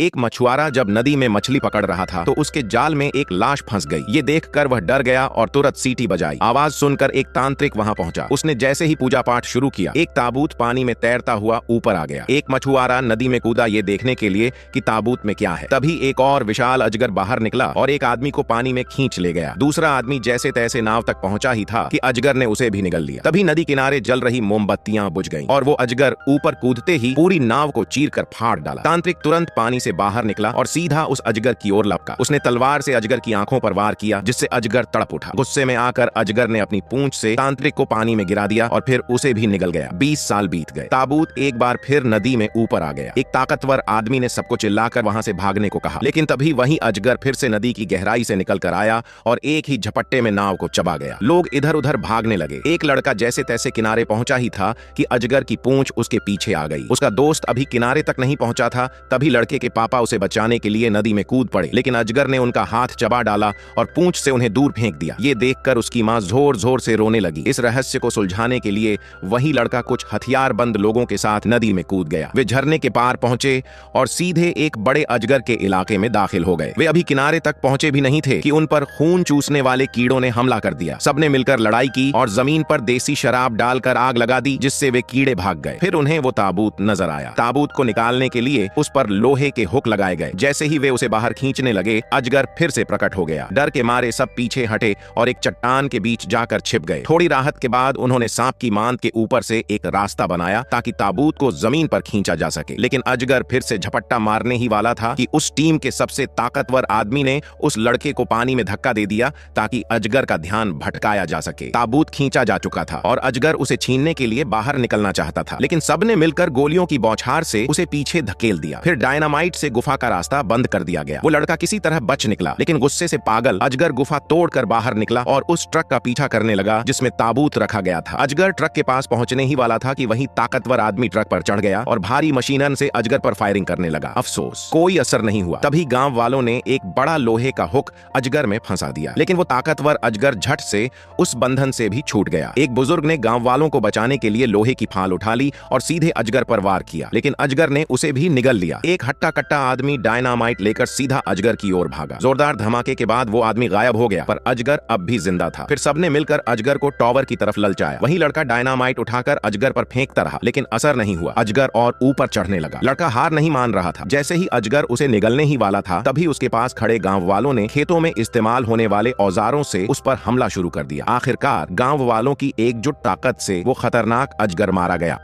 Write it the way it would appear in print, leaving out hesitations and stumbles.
एक मछुआरा जब नदी में मछली पकड़ रहा था तो उसके जाल में एक लाश फंस गई। ये देखकर वह डर गया और तुरंत सीटी बजाई। आवाज सुनकर एक तांत्रिक वहां पहुंचा। उसने जैसे ही पूजा पाठ शुरू किया, एक ताबूत पानी में तैरता हुआ ऊपर आ गया। एक मछुआरा नदी में कूदा ये देखने के लिए कि ताबूत में क्या है। तभी एक और विशाल अजगर बाहर निकला और एक आदमी को पानी में खींच ले गया। दूसरा आदमी जैसे तैसे नाव तक पहुंचा ही था कि अजगर ने उसे भी निगल लिया। तभी नदी किनारे जल रही मोमबत्तियां बुझ गईं और वो अजगर ऊपर कूदते ही पूरी नाव को चीरकर फाड़ डाला। तांत्रिक तुरंत पानी से बाहर निकला और सीधा उस अजगर की ओर लपका। उसने तलवार से अजगर की आंखों पर वार किया, जिससे अजगर तड़प उठा। गुस्से में आकर अजगर ने अपनी पूंछ से तांत्रिक को पानी में गिरा दिया और फिर उसे भी निगल गया। 20 साल बीत गए। ताबूत एक बार फिर नदी में ऊपर आ गया। एक ताकतवर आदमी ने सबको चिल्लाकर वहां से भागने को कहा, लेकिन तभी वही अजगर फिर से नदी की गहराई से निकल कर आया और एक ही झपट्टे में नाव को चबा गया। लोग इधर उधर भागने लगे। एक लड़का जैसे तैसे किनारे पहुंचा ही था कि अजगर की पूंछ उसके पीछे आ गई। उसका दोस्त अभी किनारे तक नहीं पहुंचा था, तभी लड़के के पापा उसे बचाने के लिए नदी में कूद पड़े, लेकिन अजगर ने उनका हाथ चबा डाला और पूंछ से उन्हें दूर फेंक दिया। ये देखकर उसकी मां जोर जोर से रोने लगी। इस रहस्य को सुलझाने के लिए वही लड़का कुछ हथियारबंद लोगों के साथ नदी में कूद गया। वे झरने के पार पहुंचे और सीधे एक बड़े अजगर के इलाके में दाखिल हो गए। वे अभी किनारे तक पहुंचे भी नहीं थे कि उन पर खून चूसने वाले कीड़ों ने हमला कर दिया। सबने मिलकर लड़ाई की और जमीन पर देसी शराब डालकर आग लगा दी, जिससे वे कीड़े भाग गए। फिर उन्हें वो ताबूत नजर आया। ताबूत को निकालने के लिए उस पर लोहे के हुक लगाए गए। जैसे ही वे उसे बाहर खींचने लगे, अजगर फिर से प्रकट हो गया। डर के मारे सब पीछे हटे और एक चट्टान के बीच जाकर छिप गए। थोड़ी राहत के बाद उन्होंने सांप की मांद के ऊपर से एक रास्ता बनाया ताकि ताबूत को जमीन पर खींचा जा सके। लेकिन अजगर फिर से झपट्टा मारने ही वाला था कि उस टीम के सबसे ताकतवर आदमी ने उस लड़के को पानी में धक्का दे दिया ताकि अजगर का ध्यान भटकाया जा सके। ताबूत खींचा जा चुका था और अजगर उसे छीनने के लिए बाहर निकलना चाहता था, लेकिन सबने मिलकर गोलियों की बौछार से उसे पीछे धकेल दिया। फिर डायनामाइट से गुफा का रास्ता बंद कर दिया गया। वो लड़का किसी तरह बच निकला, लेकिन गुस्से से पागल अजगर गुफा तोड़कर बाहर निकला और उस ट्रक का पीछा करने लगा जिसमें ताबूत रखा गया था। अजगर ट्रक के पास पहुंचने ही वाला था कि वही ताकतवर आदमी ट्रक पर चढ़ गया और भारी मशीनन से अजगर पर फायरिंग करने लगा। अफसोस, कोई असर नहीं हुआ। तभी गांव वालों ने एक बड़ा लोहे का हुक अजगर में फंसा दिया, लेकिन वो ताकतवर अजगर झट से उस बंधन से भी छूट गया। एक बुजुर्ग ने गांव वालों को बचाने के लिए लोहे की फाल उठा ली और सीधे अजगर पर वार किया, लेकिन अजगर ने उसे भी निगल लिया। एक हट्टा कट्टा आदमी डायनामाइट लेकर सीधा अजगर की ओर भागा। जोरदार धमाके के बाद वो आदमी गायब हो गया, पर अजगर अब भी जिंदा था। फिर सबने मिलकर अजगर को टॉवर की तरफ ललचाया। वही लड़का डायनामाइट उठाकर अजगर पर फेंकता रहा, लेकिन असर नहीं हुआ। अजगर और ऊपर चढ़ने लगा। लड़का हार नहीं मान रहा था। जैसे ही अजगर उसे निगलने ही वाला था, तभी उसके पास खड़े गांव वालों ने खेतों में इस्तेमाल होने वाले औजारों से उस पर हमला शुरू कर दिया। आखिरकार गांव वालों की एकजुट ताकत से वो खतरनाक अजगर मारा गया।